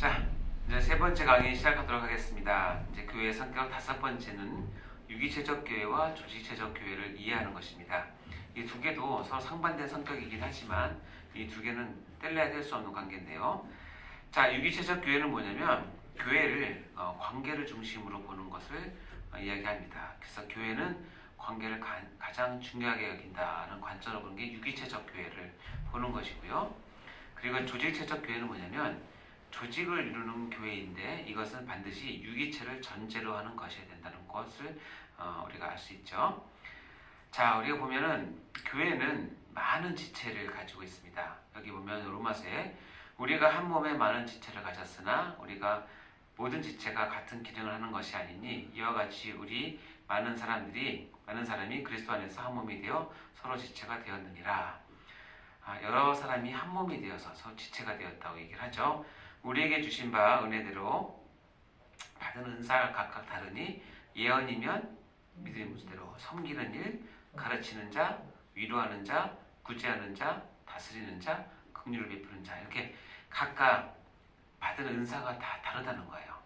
자, 이제 세 번째 강의 시작하도록 하겠습니다. 이제 교회의 성격 다섯 번째는 유기체적 교회와 조직체적 교회를 이해하는 것입니다. 이 두 개도 서로 상반된 성격이긴 하지만 이 두 개는 뗄래야 뗄 수 없는 관계인데요. 자, 유기체적 교회는 뭐냐면 교회를 관계를 중심으로 보는 것을 이야기합니다. 그래서 교회는 관계를 가장 중요하게 여긴다는 관점으로 보는 게 유기체적 교회를 보는 것이고요. 그리고 조직체적 교회는 뭐냐면 조직을 이루는 교회인데 이것은 반드시 유기체를 전제로 하는 것이 된다는 것을 우리가 알 수 있죠. 자, 우리가 보면은 교회는 많은 지체를 가지고 있습니다. 여기 보면 로마서에 우리가 한 몸에 많은 지체를 가졌으나 우리가 모든 지체가 같은 기능을 하는 것이 아니니 이와 같이 우리 많은 사람이 그리스도 안에서 한 몸이 되어 서로 지체가 되었느니라. 여러 사람이 한 몸이 되어서 서로 지체가 되었다고 얘기를 하죠. 우리에게 주신 바 은혜대로 받은 은사가 각각 다르니 예언이면 믿음의 문제대로, 섬기는 일, 가르치는 자, 위로하는 자, 구제하는 자, 다스리는 자, 긍휼을 베푸는 자, 이렇게 각각 받은 은사가 다 다르다는 거예요.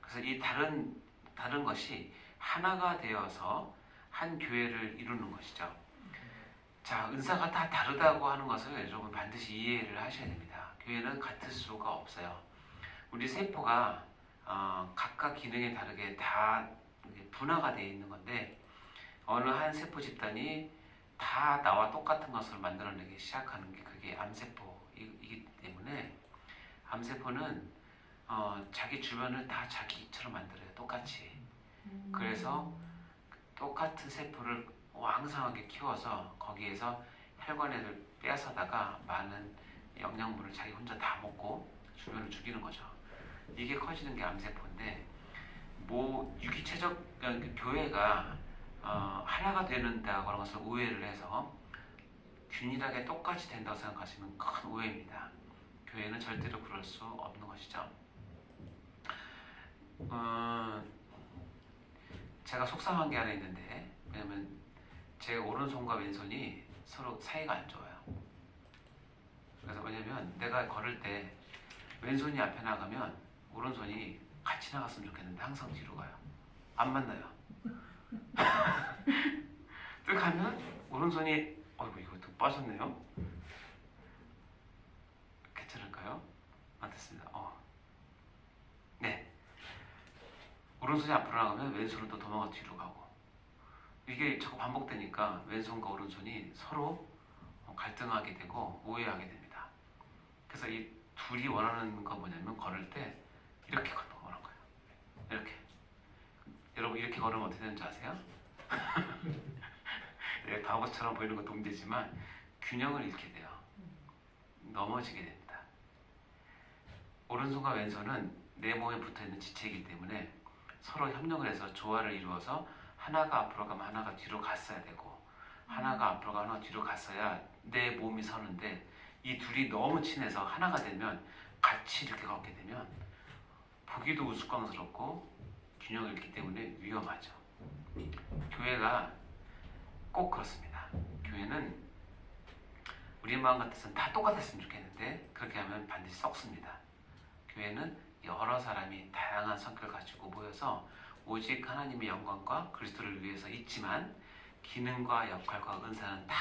그래서 이 다른 것이 하나가 되어서 한 교회를 이루는 것이죠. 자, 은사가 다 다르다고 하는 것을 여러분 반드시 이해를 하셔야 됩니다. 교회는 같을 수가 없어요. 우리 세포가 각각 기능에 다르게 다 분화가 되어 있는 건데 어느 한 세포 집단이 다 나와 똑같은 것을 만들어내기 시작하는 게 그게 암세포이기 때문에 암세포는 자기 주변을 다 자기처럼 만들어요. 똑같이. 그래서 똑같은 세포를 왕성하게 키워서 거기에서 혈관을 빼앗아다가 많은 영양분을 자기 혼자 다 먹고 주변을 죽이는 거죠. 이게 커지는 게 암세포인데 유기체적 교회가 하나가 되는다고 하는 것을 오해를 해서 균일하게 똑같이 된다고 생각하시면 큰 오해입니다. 교회는 절대로 그럴 수 없는 것이죠. 제가 속상한 게 하나 있는데, 왜냐면 제 오른손과 왼손이 서로 사이가 안 좋아요. 그래서 왜냐면 내가 걸을 때 왼손이 앞에 나가면 오른손이 같이 나갔으면 좋겠는데 항상 뒤로 가요. 안 만나요. 또 가면 오른손이 어이구 이거 또 빠졌네요. 괜찮을까요? 됐습니다. 네. 오른손이 앞으로 나가면 왼손은 또 도망가 뒤로 가고 이게 자꾸 반복되니까 왼손과 오른손이 서로 갈등하게 되고 오해하게 됩니다. 그래서 이 둘이 원하는 건 뭐냐면 걸을 때 이렇게 걷는 거예요. 이렇게. 여러분 이렇게 걸으면 어떻게 되는지 아세요? 네, 바보처럼 보이는 것도 문제지만 균형을 잃게 돼요. 넘어지게 됩니다. 오른손과 왼손은 내 몸에 붙어있는 지체이기 때문에 서로 협력을 해서 조화를 이루어서 하나가 앞으로 가면 하나가 뒤로 갔어야 되고 하나가 앞으로 가면 하나가 뒤로 갔어야 내 몸이 서는데 이 둘이 너무 친해서 하나가 되면 같이 이렇게 걷게 되면 보기도 우스꽝스럽고 균형을 잃기 때문에 위험하죠. 교회가 꼭 그렇습니다. 교회는 우리 마음 같아서는 다 똑같았으면 좋겠는데 그렇게 하면 반드시 썩습니다. 교회는 여러 사람이 다양한 성격을 가지고 모여서 오직 하나님의 영광과 그리스도를 위해서 있지만 기능과 역할과 은사는 다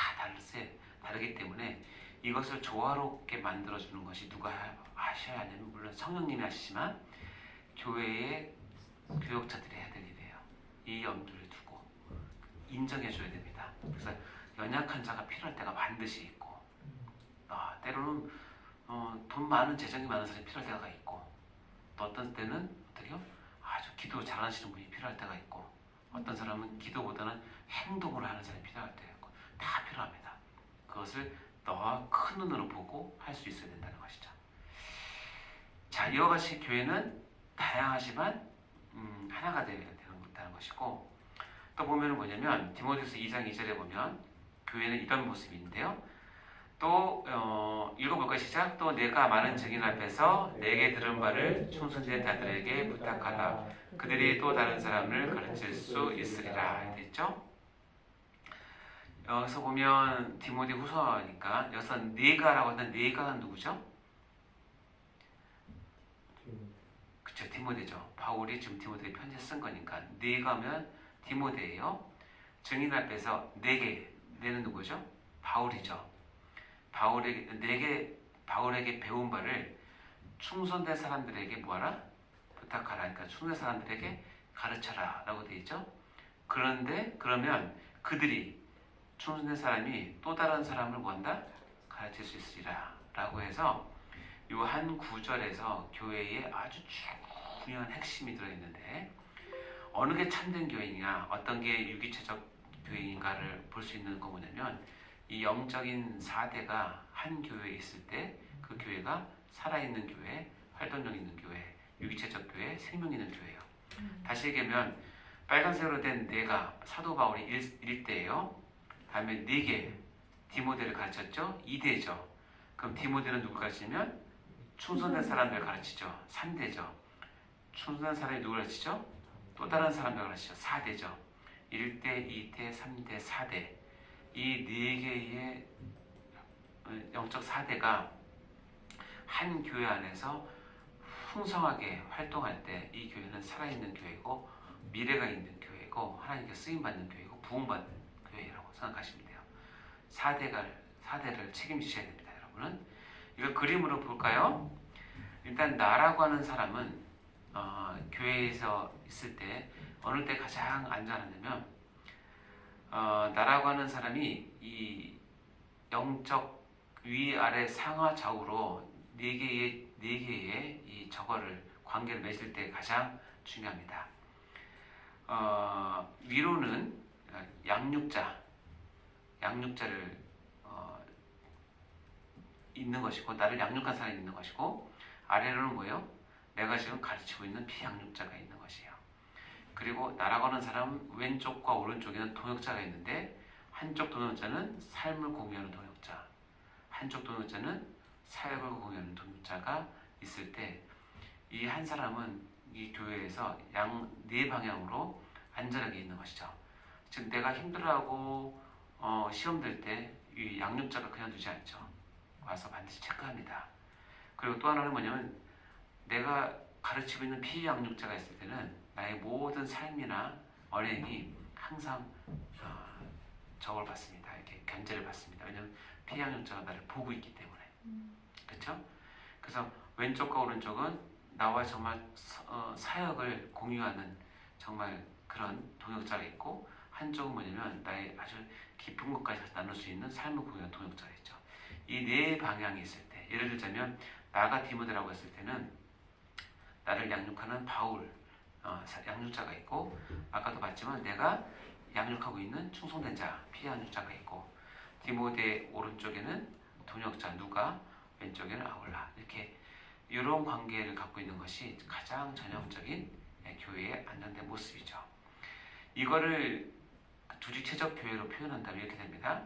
다르기 때문에 이것을 조화롭게 만들어주는 것이 누가 하셔야 하냐면 물론 성령님이 하시지만 교회의 교역자들이 해야 될 일이에요. 이 염두를 두고 인정해줘야 됩니다. 그래서 연약한 자가 필요할 때가 반드시 있고 때로는 돈 많은 재정이 많은 사람이 필요할 때가 있고 또 어떤 때는 어떻게요? 아주 기도 잘하시는 분이 필요할 때가 있고 어떤 사람은 기도보다는 행동을 하는 사람이 필요할 때가 있고 다 필요합니다. 그것을 더 큰 눈으로 보고 할 수 있어야 된다는 것이죠. 자, 이와 같이 교회는 다양하지만 하나가 되어야 되는 것이고 또 보면 뭐냐면 디모데후서 2장 2절에 보면 교회는 이런 모습인데요. 또 읽어볼까요? 시작. 또 내가 많은 증인 앞에서 내게 들은 바를 충성된 자들에게 부탁하라. 그들이 또 다른 사람을 가르칠 수 있으리라. 이렇게 있죠? 여기서 보면 디모데 후서니까 여기서 네가라고 하는 네가는 누구죠? 디모데죠. 바울이 지금 디모데에 편지 쓴 거니까 네가면 디모데예요. 증인 앞에서 네게, 네는 누구죠? 바울이죠. 바울에게 배운 바를 충성된 사람들에게 뭐하라? 부탁하라. 그러니까 충성된 사람들에게 가르쳐라 라고 되어 있죠. 그런데 그러면 그들이 충성된 사람이 또 다른 사람을 뭐한다? 가르칠 수 있으리라 라고 해서 이 한 구절에서 교회에 아주 중요한 핵심이 들어있는데 어느 게 참된 교회이냐, 어떤 게 유기체적 교회인가를 볼 수 있는 거 뭐냐면 이 영적인 4대가 한 교회에 있을 때 그 교회가 살아있는 교회, 활동력 있는 교회, 유기체적 교회, 생명 있는 교회예요. 다시 얘기하면 빨간색으로 된 네가 사도 바울이 1대예요. 다음에 네개 디모데를 가르쳤죠. 2대죠. 그럼 디모데는 누굴 가르치냐면 충성된 사람들 가르치죠. 3대죠. 충성된 사람이 누굴 가르치죠? 또 다른 사람들 가르치죠. 4대죠. 1대, 2대, 3대, 4대. 이 4개의 영적 4대가 한 교회 안에서 풍성하게 활동할 때 이 교회는 살아있는 교회고 미래가 있는 교회고 하나님께 쓰임받는 교회고 부흥받는 교회라고 생각하시면 돼요. 4대를 책임지셔야 됩니다. 여러분은 이걸 그림으로 볼까요? 일단 나라고 하는 사람은 교회에서 있을 때 어느 때 가장 안전하냐면 나라고 하는 사람이 이 영적 위아래 상하 좌우로 네 개의 이 저거를 관계를 맺을 때 가장 중요합니다. 위로는 양육자를 있는 것이고 나를 양육한 사람이 있는 것이고 아래로는 뭐예요? 내가 지금 가르치고 있는 피양육자가 있는 것이에요. 그리고 날아가는 사람 왼쪽과 오른쪽에는 동역자가 있는데 한쪽 동역자는 삶을 공유하는 동역자, 한쪽 동역자는 사역을 공유하는 동역자가 있을 때 이 한 사람은 이 교회에서 네 방향으로 안전하게 있는 것이죠. 즉 내가 힘들어하고 시험 들 때 이 양육자가 그냥 두지 않죠. 와서 반드시 체크합니다. 그리고 또 하나는 뭐냐면 내가 가르치고 있는 피양육자가 있을 때는 나의 모든 삶이나 언행이 항상 저걸 받습니다. 이렇게 견제를 받습니다. 왜냐하면 피양육자가 나를 보고 있기 때문에. 그렇죠? 그래서 왼쪽과 오른쪽은 나와 정말 사역을 공유하는 정말 그런 동역자가 있고 한쪽은 뭐냐면 나의 아주 깊은 것까지 나눌 수 있는 삶을 공유하는 동역자가 있죠. 이 네 방향이 있을 때 예를 들자면 나가 디모데라고 했을 때는 나를 양육하는 바울 양육자가 있고 아까도 봤지만 내가 양육하고 있는 충성된 자 피양육자가 있고 디모데 오른쪽에는 동역자 누가 왼쪽에는 아울라 이렇게 이런 관계를 갖고 있는 것이 가장 전형적인 교회의 안정된 모습이죠. 이거를 조직체적 교회로 표현한다면 이렇게 됩니다.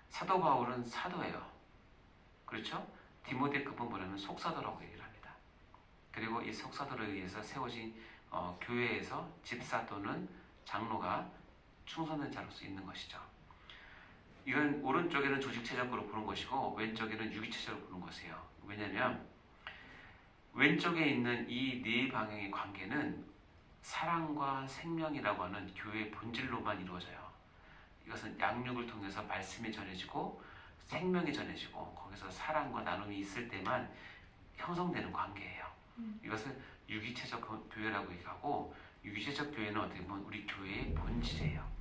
사도 바울은 사도예요. 그렇죠? 디모데급은 뭐냐면 속사도라고 얘기를 합니다. 그리고 이 속사도에 의해서 세워진 교회에서 집사 또는 장로가 충성된 자로서 있는 것이죠. 이건 오른쪽에는 조직체적으로 보는 것이고 왼쪽에는 유기체적으로 보는 것이에요. 왜냐하면 왼쪽에 있는 이 네 방향의 관계는 사랑과 생명이라고 하는 교회의 본질로만 이루어져요. 이것은 양육을 통해서 말씀이 전해지고 생명이 전해지고 거기서 사랑과 나눔이 있을 때만 형성되는 관계예요. 이것을 유기체적 교회라고 얘기하고 유기체적 교회는 어떻게 보면 우리 교회의 본질이에요.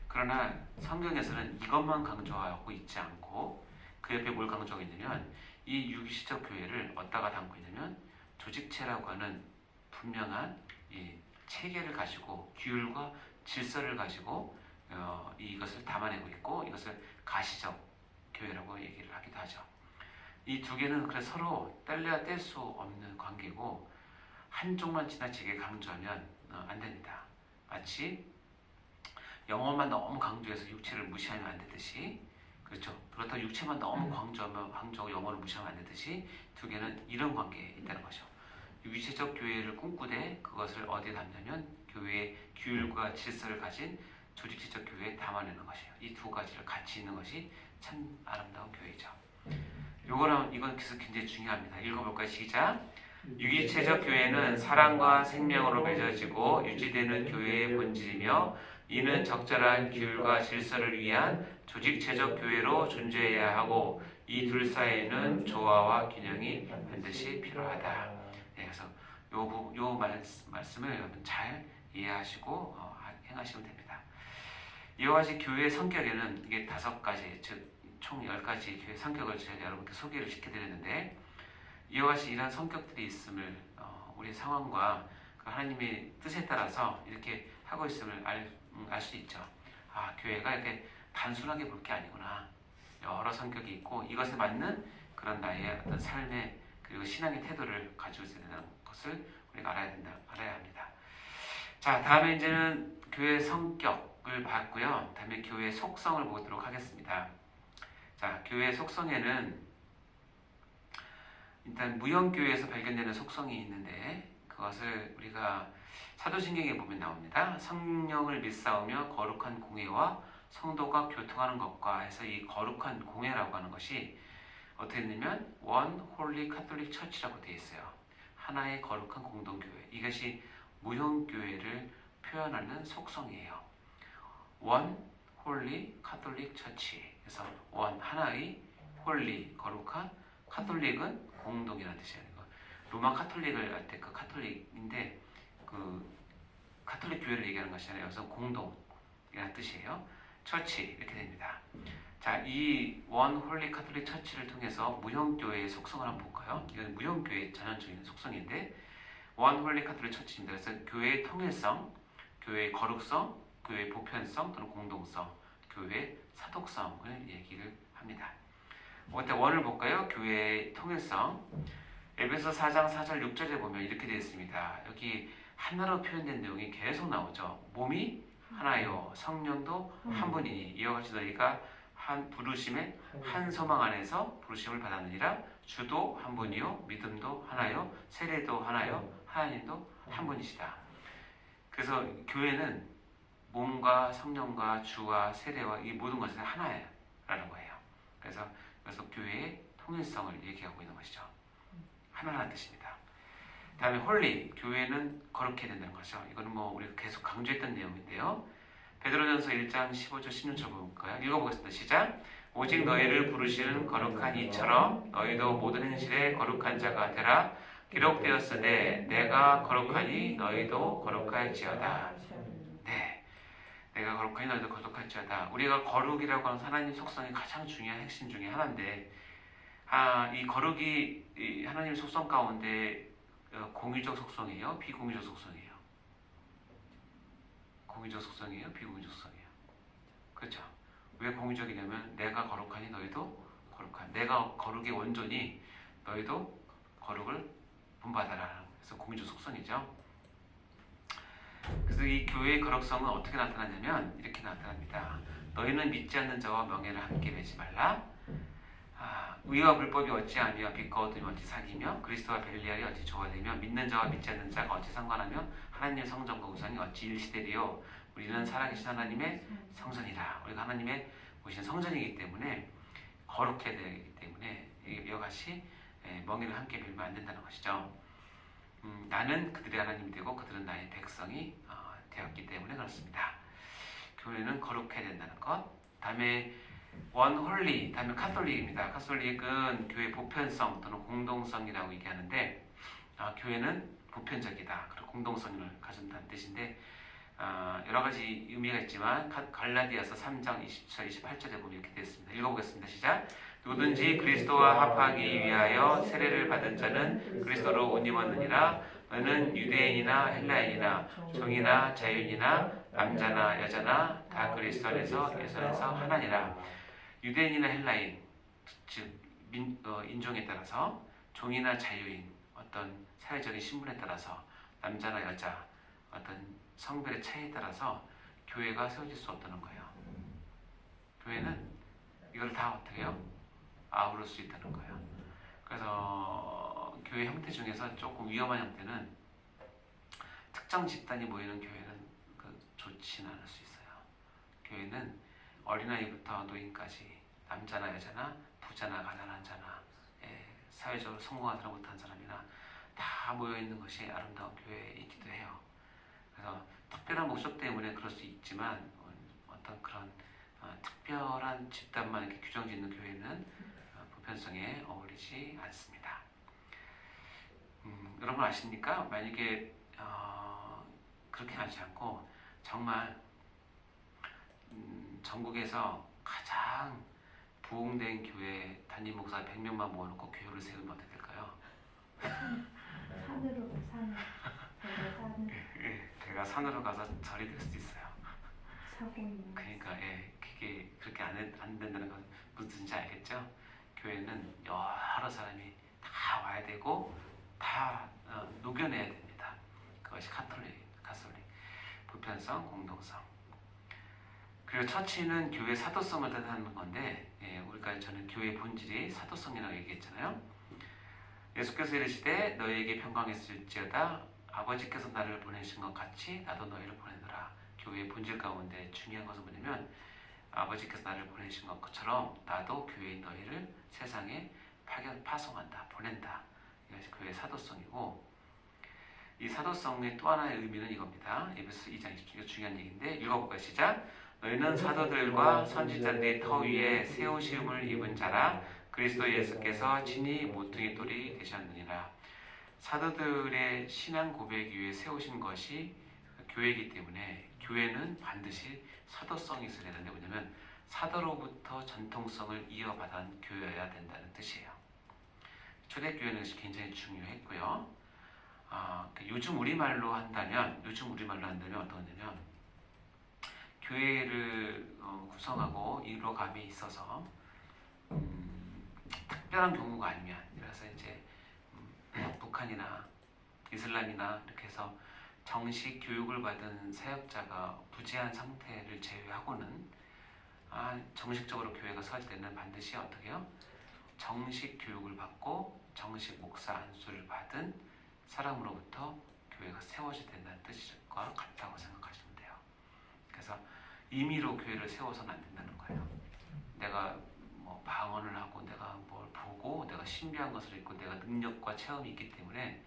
그러나 성경에서는 이것만 강조하고 있지 않고 그 옆에 뭘 강조하고 있냐면 이 유기체적 교회를 어디다가 담고 있냐면 조직체라고 하는 분명한 이 체계를 가지고 규율과 질서를 가지고 이것을 담아내고 있고 이것을 가시적 교회라고 얘기를 하기도 하죠. 이 두 개는 그래서 서로 뗄래야 뗄 수 없는 관계고 한쪽만 지나치게 강조하면 안 됩니다. 마치 영어만 너무 강조해서 육체를 무시하면 안 되듯이 그렇죠. 그렇다고 육체만 너무 강조하고 영어를 무시하면 안 되듯이 두 개는 이런 관계에 있다는 거죠. 유기체적 교회를 꿈꾸되 그것을 어디에 담냐면 교회의 규율과 질서를 가진 조직체적 교회에 담아내는 것이에요. 이 두 가지를 같이 있는 것이 참 아름다운 교회죠. 이건 그래서 굉장히 중요합니다. 읽어볼까요? 시작. 유기체적 교회는 사랑과 생명으로 맺어지고 유지되는 교회의 본질이며 이는 적절한 규율과 질서를 위한 조직체적 교회로 존재해야 하고 이 둘 사이에는 조화와 균형이 반드시 필요하다. 네, 그래서 요 말씀을 여러분 잘 이해하시고 행하시면 됩니다. 이와 같이 교회의 성격에는 이게 5가지, 즉 총 10가지 교회 성격을 제가 여러분께 소개를 시켜드렸는데 이와 같이 이러한 성격들이 있음을 우리 상황과 그 하나님의 뜻에 따라서 이렇게 하고 있음을 알 수 있죠. 아, 교회가 이렇게 단순하게 볼 게 아니구나. 여러 성격이 있고 이것에 맞는 그런 나의 어떤 삶의 그리고 신앙의 태도를 가지고 있어야 된다는 것을 우리가 알아야 합니다. 자, 다음에 이제는 교회 성격을 봤고요. 다음에 교회 속성을 보도록 하겠습니다. 자, 교회 속성에는 일단 무형교회에서 발견되는 속성이 있는데 그것을 우리가 사도신경에 보면 나옵니다. 성령을 믿사오며 거룩한 공회와 성도가 교통하는 것과 해서 이 거룩한 공회라고 하는 것이 어떻게 되냐면 원 홀리 카톨릭 처치라고 되어 있어요. 하나의 거룩한 공동교회. 이것이 무형교회를 표현하는 속성이에요. 원 홀리 카톨릭 처치. 그래서 원 하나의 홀리 거룩한 카톨릭은 공동이라는 뜻이에요. 로마 카톨릭을 할 때 그 카톨릭인데 그 카톨릭 교회를 얘기하는 것이잖아요. 그래서 공동이라는 뜻이에요. 처치 이렇게 됩니다. 자, 이 원 홀리 카톨릭 처치를 통해서 무형교회의 속성을 한번 볼까요? 이건 무형교회의 전형적인 속성인데 원 홀리 카톨릭 처치입니다. 그래서 교회의 통일성, 교회의 거룩성, 교회의 보편성 또는 공동성, 교회의 사독성을 얘기를 합니다. 일단 원을 볼까요? 교회의 통일성. 에베소 4장 4절 6절에 보면 이렇게 되어 있습니다. 여기 하나로 표현된 내용이 계속 나오죠. 몸이 하나요, 성령도 한 분이니 이와 같이 너희가 한 부르심의 한 소망 안에서 부르심을 받았느니라. 주도 한 분이요, 믿음도 하나요, 세례도 하나요, 하나님도 한 분이시다. 그래서 교회는 몸과 성령과 주와 세례와 이 모든 것은 하나라는 거예요. 그래서 교회의 통일성을 얘기하고 있는 것이죠. 하나라는 뜻입니다. 다음에 홀리, 교회는 거룩해야 된다는 거죠. 이거는 뭐 우리가 계속 강조했던 내용인데요. 베드로전서 1장 15절 16절 볼까요? 읽어보겠습니다. 시작. 오직 너희를 부르시는 거룩한 이처럼 너희도 모든 행실에 거룩한 자가 되라. 기록되었으되 내가 거룩하니 너희도 거룩할지어다. 네, 내가 거룩하니 너희도 거룩할지어다. 우리가 거룩이라고 하는 하나님 속성이 가장 중요한 핵심 중에 하나인데 이 거룩이 하나님의 속성 가운데 공유적 속성이에요? 비공유적 속성이에요? 공유적 속성이에요? 비공유적 속성이에요? 그렇죠? 왜 공유적이냐면 내가 거룩하니 너희도 거룩한, 내가 거룩의 원조니 너희도 거룩을 본받아라. 그래서 공유적 속성이죠. 그래서 이 교회의 거룩성은 어떻게 나타나냐면 이렇게 나타납니다. 너희는 믿지 않는 자와 명예를 함께 매지 말라. 의와 불법이 어찌하며 빛과 어둠이 어찌 사귀며 그리스도와 벨리알이 어찌 조화되며 믿는 자와 믿지 않는 자가 어찌 상관하며 하나님의 성전과 우상이 어찌 일시되리요. 우리는 살아계신 하나님의 성전이라. 우리가 하나님의 오신 성전이기 때문에 거룩해야 되기 때문에 이와 같이 멍에를 함께 빌면 안 된다는 것이죠. 나는 그들의 하나님이 되고 그들은 나의 백성이 되었기 때문에 그렇습니다. 교회는 거룩해야 된다는 것. 다음에 원 홀리, 다음에 카톨릭입니다. 카톨릭은 교회 보편성 또는 공동성이라고 얘기하는데 교회는 보편적이다. 그리고 공동성을 가진다는 뜻인데 여러 가지 의미가 있지만 갈라디아서 3장 20절, 28절에 보면 이렇게 되어 있습니다. 읽어보겠습니다. 시작. 누구든지 그리스도와 합하기 위하여 세례를 받은 자는 그리스도로 옷 입었느니라. 너는 유대인이나 헬라인이나 종이나 자유인이나 남자나 여자나 다 그리스도 안에서 예수안에서 하나니라. 유대인이나 헬라인, 즉 인종에 따라서 종이나 자유인, 어떤 사회적인 신분에 따라서 남자나 여자, 어떤 성별의 차이에 따라서 교회가 세워질 수 없다는 거예요. 교회는 이걸 다 어떻게 해요? 아우를 수 있다는 거예요. 그래서 교회 형태 중에서 조금 위험한 형태는 특정 집단이 모이는 교회는 좋지는 않을 수 있어요. 교회는 어린아이부터 노인까지 남자나 여자나 부자나 가난한 자나 사회적으로 성공한 사람 못한 사람이나 다 다 모여 있는 것이 아름다운 교회이기도 해요. 그래서 특별한 목적 때문에 그럴 수 있지만 어떤 그런 특별한 집단만 이렇게 규정짓는 교회는 보편성에 어울리지 않습니다. 여러분 아십니까? 만약에 그렇게 하지 않고 정말 전국에서 가장 부흥된 교회 담임 목사 100명만 모아놓고 교회를 세우면 어떻게 될까요? 산으로 제가 산으로 가서 절이 될 수도 있어요. 사고는 그러니까 그게 그렇게 안 된다는 건 무슨 뜻인지 알겠죠? 교회는 여러 사람이 다 와야 되고 다 녹여내야 됩니다. 그것이 가톨릭, 보편성, 공동성. 그리고 처치는 교회 사도성을 뜻하는 건데 우리가 저는 교회 본질이 사도성이라고 얘기했잖아요. 예수께서 이르시되 너희에게 평강했을지어다 아버지께서 나를 보내신 것 같이 나도 너희를 보내노라. 교회의 본질 가운데 중요한 것은 뭐냐면 아버지께서 나를 보내신 것처럼 나도 교회인 너희를 세상에 파송한다, 보낸다. 이것이 교회의 사도성이고, 이 사도성의 또 하나의 의미는 이겁니다. 에베소 2장 20절 중요한 얘기인데 읽어볼까요? 시작. 너희는 사도들과 선지자들의 터 위에 세우심을 입은 자라 그리스도 예수께서 친히 모퉁이 돌이 되셨느니라. 사도들의 신앙 고백 위에 세우신 것이 교회이기 때문에 교회는 반드시 사도성이 있어야 되는데 뭐냐면 사도로부터 전통성을 이어받은 교회여야 된다는 뜻이에요. 초대교회는 것이 굉장히 중요했고요. 요즘 우리말로 한다면 어떤 거냐면 교회를 구성하고 이루어감에 있어서 특별한 경우가 아니면, 그래서 이제 북한이나 이슬람이나 이렇게 해서 정식 교육을 받은 사역자가 부재한 상태를 제외하고는 정식적으로 교회가 서질 때는 반드시 어떻게 해요? 정식 교육을 받고 정식 목사 안수를 받은 사람으로부터 교회가 세워져야 된다는 뜻과 같다고 생각하시면 돼요. 그래서 임의로 교회를 세워서는 안 된다는 거예요. 내가 뭐 방언을 하고 내가 뭘 보고 내가 신비한 것을 읽고 내가 능력과 체험이 있기 때문에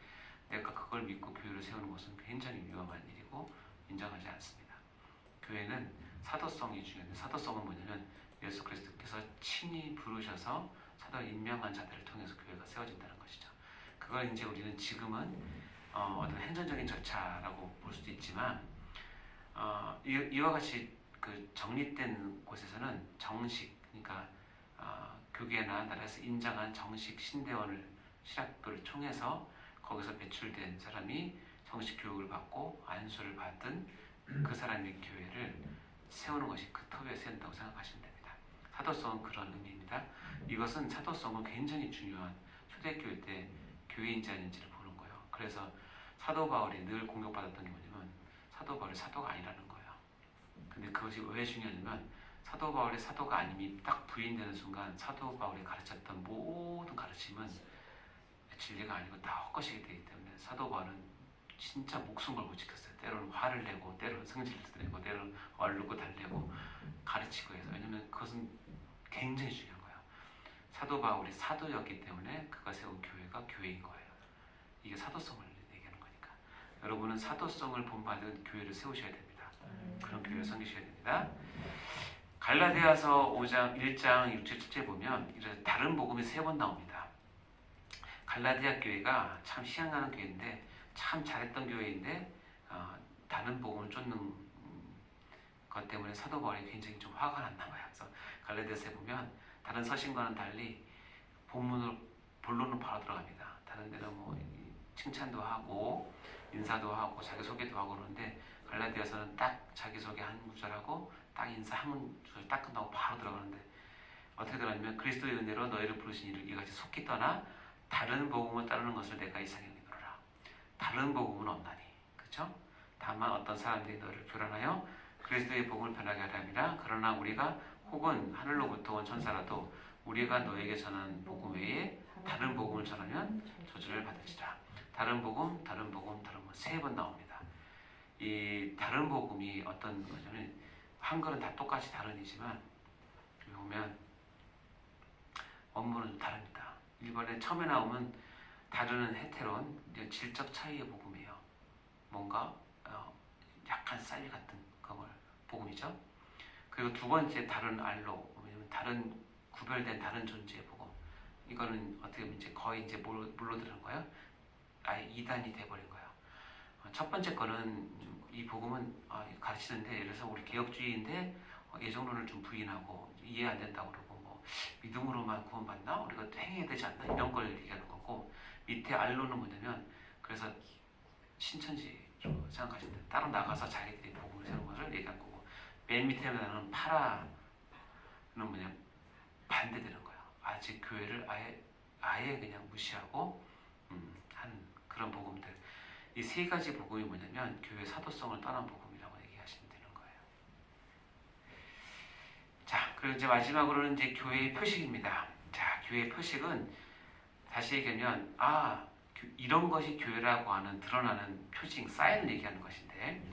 내가 그걸 믿고 교회를 세우는 것은 굉장히 위험한 일이고 인정하지 않습니다. 교회는 사도성이 중요한데, 사도성은 뭐냐면 예수 그리스도께서 친히 부르셔서 사도를 임명한 자들을 통해서 교회가 세워진다는 것이죠. 그걸 이제 우리는 지금은 어떤 행정적인 절차라고 볼 수도 있지만 이와 같이 그 정립된 곳에서는 정식, 그러니까 교계나 나라에서 인정한 정식 신대원을 신학교를 통해서 거기서 배출된 사람이 정식 교육을 받고 안수를 받은 그 사람의 교회를 세우는 것이 그 터 위에 세운다고 생각하시면 됩니다. 사도성은 그런 의미입니다. 이것은 사도성은 굉장히 중요한, 초대교회 때 교회인지 아닌지를 보는 거예요. 그래서 사도 바울이 늘 공격받았던 게 뭐냐면 사도 바울이 사도가 아니라는 거예요. 근데 그것이 왜 중요하냐면 사도 바울의 사도가 아님이 딱 부인되는 순간 사도 바울이 가르쳤던 모든 가르침은 진리가 아니고 다 헛것이게 되기 때문에 사도 바울은 진짜 목숨 걸고 지켰어요. 때로는 화를 내고, 때로는 성질을 내고, 때로는 얼르고 달래고 가르치고 해서. 왜냐면 그것은 굉장히 중요한 거예요. 사도 바울이 사도였기 때문에 그가 세운 교회가 교회인 거예요. 이게 사도성을 얘기하는 거니까. 여러분은 사도성을 본받은 교회를 세우셔야 됩니다. 그런 교회를 섬기셔야 됩니다. 갈라디아서 5장 1장 6절 7절 보면 다른 복음이 3번 나옵니다. 갈라디아 교회가 참 희한한 교회인데 참 잘했던 교회인데 다른 복음을 쫓는 것 때문에 사도 바울이 굉장히 좀 화가 났나 봐요. 그래서 갈라디아서에 보면 다른 서신과는 달리 본론으로 바로 들어갑니다. 다른 데는 뭐 칭찬도 하고 인사도 하고 자기소개도 하고 그러는데 갈라디아서는 딱 자기소개 한 구절하고 딱 인사 한 구절 딱 끝나고 바로 들어가는데 어떻게 들어가냐면 그리스도의 은혜로 너희를 부르신 이를 이같이 속히 떠나 다른 복음을 따르는 것을 내가 이상히 여기노라. 다른 복음은 없나니. 그렇죠? 다만 어떤 사람들이 너를 교란하여 그리스도의 복음을 변하게 하려 함이라. 그러나 우리가 혹은 하늘로부터 온 천사라도 우리가 너에게 전한 복음 외에 다른 복음을 전하면 저주를 받으시라. 다른 복음, 다른 복음, 다른 복음 3번 나옵니다. 이 다른 복음이 어떤 거냐면 한글은 다 똑같이 다른이지만 보면 원문은 다릅니다. 일본에 처음에 나오면 다루는 헤테론, 질적 차이의 복음이에요. 뭔가 약간 쌀 같은 그걸 복음이죠. 그리고 두 번째 다른 알로, 왜냐면 다른 구별된 다른 존재의 복음. 이거는 어떻게 보면 이제 거의 이제 뭘로 들은 거예요? 아예 이단이 돼버린 거예요. 첫 번째 거는 이 복음은 가르치는데, 예를 들어서 우리 개혁주의인데 예정론을 좀 부인하고 이해 안 된다고 그러고, 뭐 믿음으로만 구원받나? 우리가 또 행해야 되지 않나? 이런 걸 얘기하는 거고, 밑에 알로는 뭐냐면, 그래서 신천지로 생각하시면 돼요. 따로 나가서 자기들이 복음을 세우는 것을 얘기한 거고, 맨 밑에 나는 파라는 뭐냐, 반대되는 거예요. 아직 교회를 아예 그냥 무시하고 한 그런 복음들. 이 세 가지 복음이 뭐냐면 교회 사도성을 떠난 복음이라고 얘기하시면 되는 거예요. 자, 그리고 이제 마지막으로는 이제 교회의 표식입니다. 자, 교회의 표식은 다시 얘기하면 이런 것이 교회라고 하는 드러나는 표징, 사인을 얘기하는 것인데,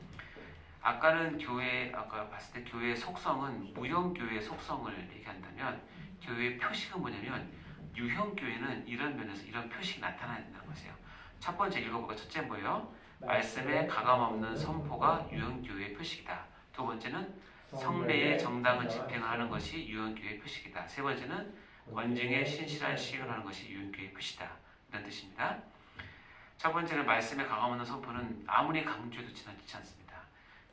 아까는 아까 봤을 때 교회의 속성은 무형교회의 속성을 얘기한다면, 교회의 표식은 뭐냐면 유형교회는 이런 면에서 이런 표식이 나타나야 된다는 것이에요. 첫 번째 읽어볼까요? 첫째 뭐예요? 말씀에 가감없는 선포가 유형교회의 표식이다. 두 번째는 성례의 정당한 집행을 하는 것이 유형교회의 표식이다. 세 번째는 권징의 신실한 시행을 하는 것이 유형교회의 표시다. 이런 뜻입니다. 첫 번째는 말씀에 가감없는 선포는 아무리 강조해도 지나치지 않습니다.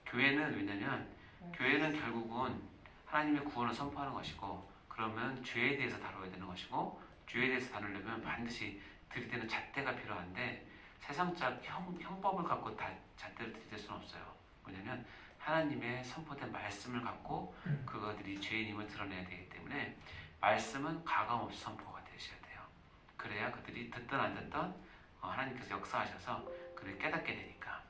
교회는 왜냐면 교회는 결국은 하나님의 구원을 선포하는 것이고, 그러면 죄에 대해서 다뤄야 되는 것이고, 죄에 대해서 다루려면 반드시 들이대는 잣대가 필요한데, 세상적 형법을 갖고 잣대를 들이댈 수는 없어요. 왜냐면 하나님의 선포된 말씀을 갖고 그것들이 죄인임을 드러내야 되기 때문에 말씀은 가감없이 선포가 되셔야 돼요. 그래야 그들이 듣든 안 듣든 하나님께서 역사하셔서 그를 깨닫게 되니까.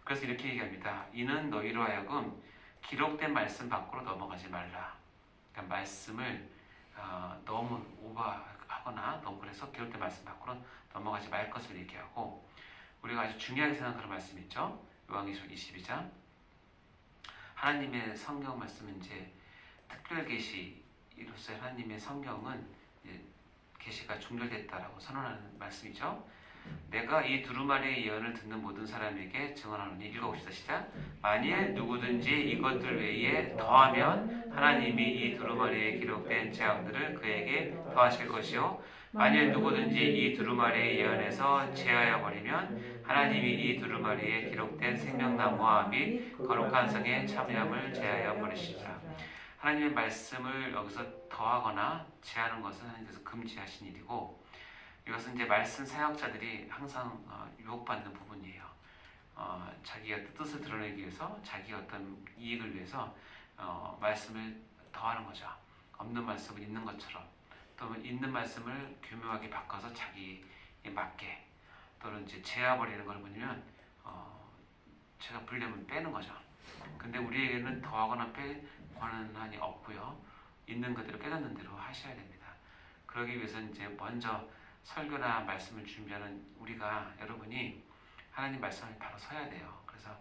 그래서 이렇게 얘기합니다. 이는 너희로 하여금 기록된 말씀 밖으로 넘어가지 말라. 그러니까 말씀을 너무 오버하거나 너무 그래서 기록된 말씀 밖으로 넘어가지 말 것을 얘기하고, 우리가 아주 중요하게 생각하는 그런 말씀 있죠. 요한계시록 22장. 하나님의 성경 말씀은 이제 특별 계시로서의 하나님의 성경은 계시가 종결됐다라고 선언하는 말씀이죠. 내가 이 두루마리의 예언을 듣는 모든 사람에게 증언하노니, 읽어봅시다. 시작. 만일 누구든지 이것들 외에 더하면 하나님이 이 두루마리에 기록된 재앙들을 그에게 더하실 것이요, 만일 누구든지 이 두루마리의 예언에서 제하여 버리면 하나님이 이 두루마리에 기록된 생명나무와 및 거룩한 성의 참여함을 제하여 버리시리라. 하나님의 말씀을 여기서 더하거나 제하는 것은 하나님께서 금지하신 일이고, 이것은 이제 말씀 사역자들이 항상 유혹받는 부분이에요. 자기가 뜻을 드러내기 위해서, 자기 어떤 이익을 위해서 말씀을 더하는 거죠. 없는 말씀을 있는 것처럼, 또는 있는 말씀을 교묘하게 바꿔서 자기에 맞게, 또는 이제 제어버리는 걸 뭐냐면 제가 불려면 빼는 거죠. 근데 우리에게는 더하거나 뺄 권한이 없고요. 있는 그대로 깨닫는 대로 하셔야 됩니다. 그러기 위해서는 이제 먼저 설교나 말씀을 준비하는 우리가, 여러분이 하나님 말씀을 바로 서야 돼요. 그래서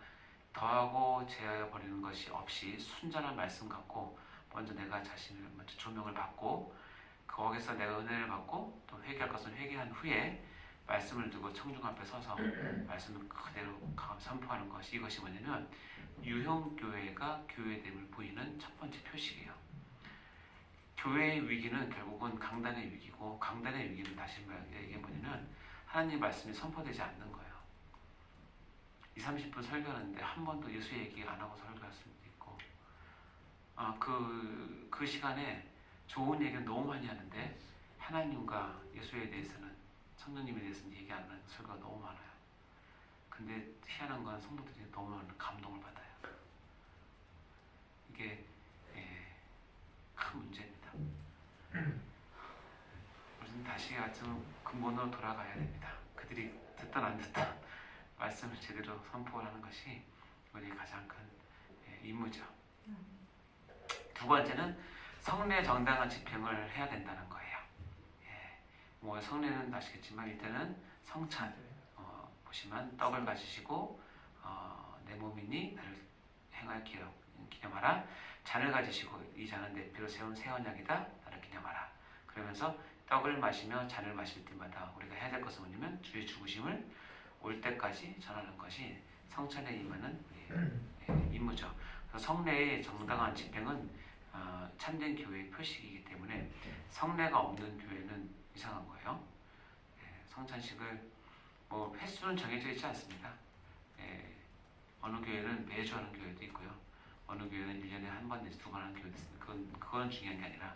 더하고 제하여 버리는 것이 없이 순전한 말씀 갖고 먼저 내가 자신을 먼저 조명을 받고, 거기서 내가 은혜를 받고 또 회개할 것은 회개한 후에 말씀을 두고 청중 앞에 서서 말씀을 그대로 선포하는 것이, 이것이 뭐냐면 유형교회가 교회됨을 보이는 첫 번째 표식이에요. 교회의 위기는 결국은 강단의 위기고, 강단의 위기는 다시 이게 뭐냐면 하나님 말씀이 선포되지 않는 거예요. 20-30분 설교하는데 한 번도 예수 얘기 안 하고 설교할 수도 있고, 그 시간에 좋은 얘기는 너무 많이 하는데 하나님과 예수에 대해서는, 성령님에 대해서는 얘기 안 하는 설교가 너무 많아요. 근데 희한한 건 성도들이 너무 감동을 받아요. 이게 큰 문제입니다. 우리는 다시 같은 근본으로 돌아가야 됩니다. 그들이 듣든 안 듣든 말씀을 제대로 선포를 하는 것이 우리의 가장 큰 임무죠. 두 번째는 성례 정당한 집행을 해야 된다는 거예요. 뭐 성례는 아시겠지만 일단은 성찬, 보시면 떡을 가지시고 내 몸이니 나를 행하여 기념하라. 잔을 가지시고 이 잔은 내 피로 세운 새 언약이다. 나를 기념하라. 그러면서 떡을 마시며 잔을 마실 때마다 우리가 해야 될 것은 뭐냐면 주의 죽으심을 올 때까지 전하는 것이 성찬에 임하는 임무죠. 그래서 성례의 정당한 집행은 참된 교회의 표식이기 때문에 성례가 없는 교회는 이상한 거예요. 성찬식을 뭐 횟수는 정해져 있지 않습니다. 어느 교회는 매주 하는 교회도 있고요. 어느 교회는 1년에 한 번 내지 2번 하는 교회도 있습니다. 그건 중요한 게 아니라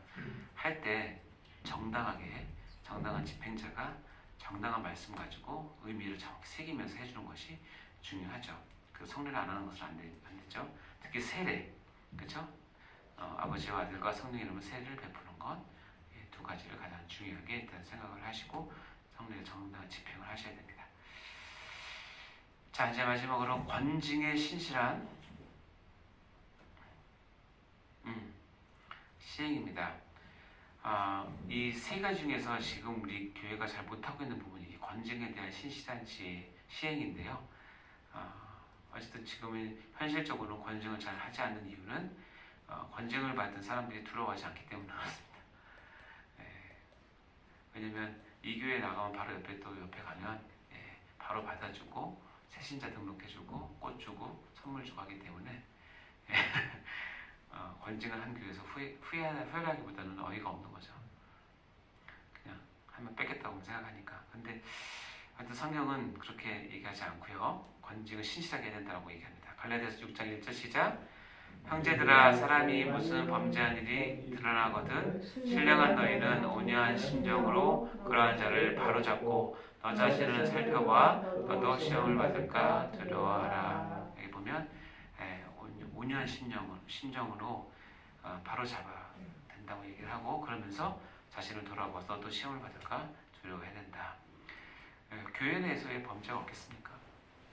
할 때 정당하게 정당한 집행자가 정당한 말씀 가지고 의미를 정확히 새기면서 해주는 것이 중요하죠. 그 성례를 안 하는 것은 안 되죠. 특히 세례, 그렇죠? 아버지와 아들과 성령 이름으로 세례를 베푸는 것, 두 가지를 가장 중요하게 일단 생각을 하시고 성례의 정당한 집행을 하셔야 됩니다. 자, 이제 마지막으로 권징의 신실한 시행입니다. 이 세 가지 중에서 지금 우리 교회가 잘 못하고 있는 부분이 권징에 대한 신실한 시행인데요. 어쨌든 지금은 현실적으로 권징을 잘 하지 않는 이유는 권징을 받은 사람들이 두려워하지 않기 때문에 그렇습니다. 왜냐면 이 교회에 나가면 바로 옆에 가면 바로 받아주고 새신자 등록해주고 꽃 주고 선물 주고 하기 때문에 권징을 한 교회에서 후회하기보다는 어이가 없는 거죠. 그냥 하면 뺏겠다고 생각하니까. 근데 하여튼 성경은 그렇게 얘기하지 않고요. 권징을 신실하게 해야 된다고 얘기합니다. 갈라디아서 6장 1절 시작. 형제들아, 사람이 무슨 범죄한 일이 드러나거든 신령한 너희는 온유한 심정으로 그러한 자를 바로잡고 너 자신을 살펴봐 너도 시험을 받을까 두려워하라. 여기 보면 온유한 심정으로 바로잡아야 된다고 얘기를 하고 그러면서 자신을 돌아보아서 너도 시험을 받을까 두려워해야 된다. 교회 내에서의 범죄가 없겠습니까?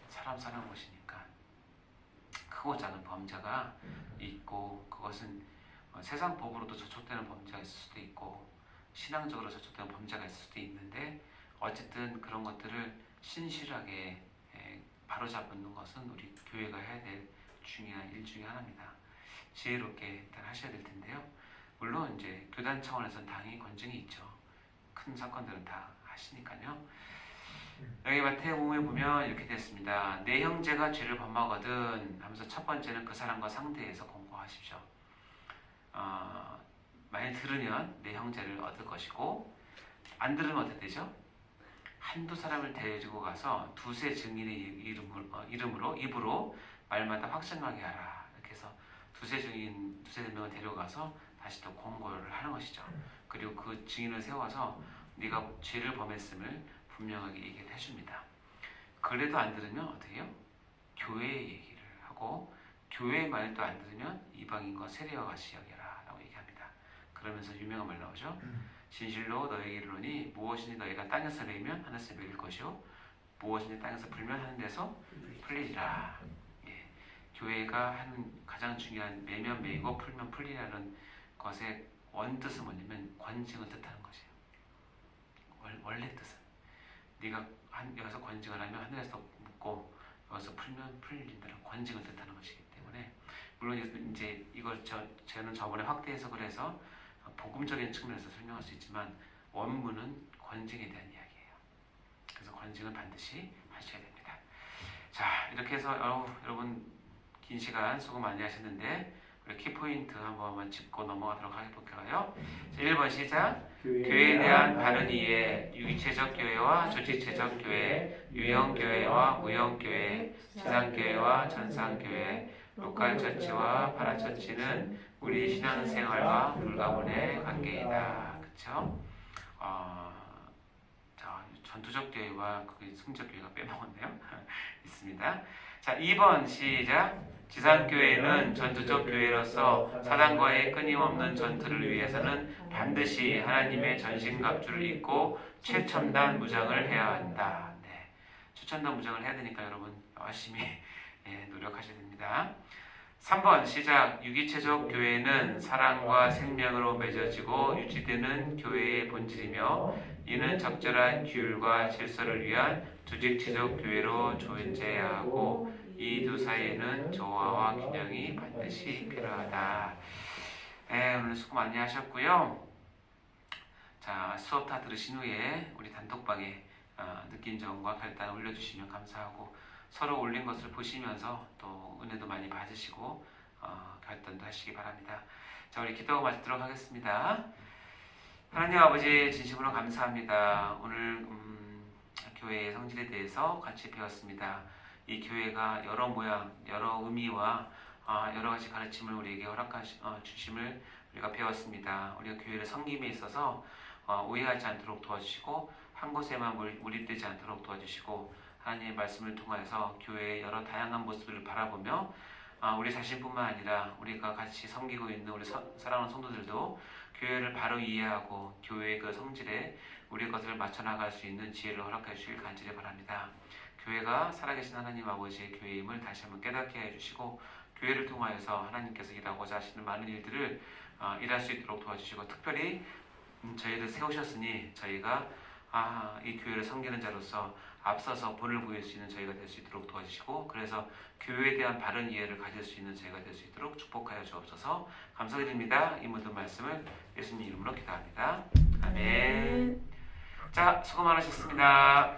사람 사는 곳이니까 크고 작은 범죄가 있고 그것은 세상 법으로도 저촉되는 범죄가 있을 수도 있고 신앙적으로 저촉되는 범죄가 있을 수도 있는데 어쨌든 그런 것들을 신실하게 바로잡는 것은 우리 교회가 해야 될 중요한 일 중에 하나입니다. 지혜롭게 일단 하셔야 될 텐데요. 물론 이제 교단 차원에서는 당연히 권징이 있죠. 큰 사건들은 다 하시니까요. 여기 마태복음에 보면 이렇게 됐습니다. 내 형제가 죄를 범하거든 하면서 첫 번째는 그 사람과 상대해서 공고하십시오. 만약 들으면 내 형제를 얻을 것이고 안 들으면 어떻게 되죠? 한두 사람을 데리고 가서 두세 증인의 입으로 말마다 확증하게 하라. 이렇게 해서 두세 명을 데려가서 다시 또 공고를 하는 것이죠. 그리고 그 증인을 세워서 네가 죄를 범했음을 분명하게 얘기를 해줍니다. 그래도 안 들으면 어떻게 해요? 교회의 얘기를 하고 교회의 말도 안 들으면 이방인과 세례와 같이 여겨라 라고 얘기합니다. 그러면서 유명한 말 나오죠. 진실로 너에게 이르노니 무엇이니 너희가 땅에서 내면 하늘에서 매일 것이요 무엇이니 땅에서 불면 하는 데서 풀리리라. 교회가 하는 가장 중요한 매면 매이고 풀면 풀리라는 것의 원뜻은 뭐냐면 권징을 뜻하는 것이에요. 원래 뜻은 네가 여기서 권징을 하면 하늘에서 묻고 여기서 풀면 풀린다는 권징을 뜻하는 것이기 때문에 물론 이제 이걸 저는 저번에 확대 해석을 해서 복음적인 측면에서 설명할 수 있지만 원문은 권징에 대한 이야기예요. 그래서 권징을 반드시 하셔야 됩니다. 자, 이렇게 해서 여러분 긴 시간 수고 많이 하셨는데 우리 키포인트 한번 짚고 넘어가도록 해볼까요? 1번 시작. 교회에 대한 바른 이해, 유기체적 교회와 조직체적 교회, 유형교회와 무형교회, 지상교회와 전상교회, 로컬처치와 파라처치는 우리 신앙생활과 불가분의 관계이다. 그쵸? 자, 전투적 교회와 승적 교회가 빼먹었네요. 있습니다. 자, 2번 시작. 지상교회는 전투적 교회로서 사단과의 끊임없는 전투를 위해서는 반드시 하나님의 전신갑주를 입고 최첨단 무장을 해야 한다. 네, 최첨단 무장을 해야 되니까 여러분 열심히 노력하셔야 됩니다. 3번 시작. 유기체적 교회는 사랑과 생명으로 맺어지고 유지되는 교회의 본질이며 이는 적절한 규율과 질서를 위한 조직체적 교회로 존재해야 하고 이 두 사이에는 조화와 균형이 반드시 필요하다. 오늘 수고 많이 하셨고요. 자, 수업 다 들으신 후에 우리 단톡방에 느낀 점과 결단 올려주시면 감사하고 서로 올린 것을 보시면서 또 은혜도 많이 받으시고 결단도 하시기 바랍니다. 자, 우리 기도하고 마치도록 하겠습니다. 하나님 아버지 진심으로 감사합니다. 오늘 교회의 성질에 대해서 같이 배웠습니다. 이 교회가 여러 모양, 여러 의미와 여러 가지 가르침을 우리에게 주심을 우리가 배웠습니다. 우리가 교회를 섬김에 있어서 오해하지 않도록 도와주시고 한 곳에만 몰입되지 않도록 도와주시고 하나님의 말씀을 통하여서 교회의 여러 다양한 모습을 바라보며 우리 자신뿐만 아니라 우리가 같이 섬기고 있는 우리 사랑하는 성도들도 교회를 바로 이해하고 교회의 그 성질에 우리 것을 맞춰 나갈 수 있는 지혜를 허락해 주실 간절히 바랍니다. 교회가 살아계신 하나님 아버지의 교회임을 다시 한번 깨닫게 해주시고 교회를 통하여서 하나님께서 일하고자 하시는 많은 일들을 일할 수 있도록 도와주시고 특별히 저희를 세우셨으니 저희가 이 교회를 섬기는 자로서 앞서서 본을 보일 수 있는 저희가 될 수 있도록 도와주시고 그래서 교회에 대한 바른 이해를 가질 수 있는 저희가 될 수 있도록 축복하여 주옵소서. 감사드립니다. 이 모든 말씀을 예수님 이름으로 기도합니다. 아멘. 자, 수고 많으셨습니다.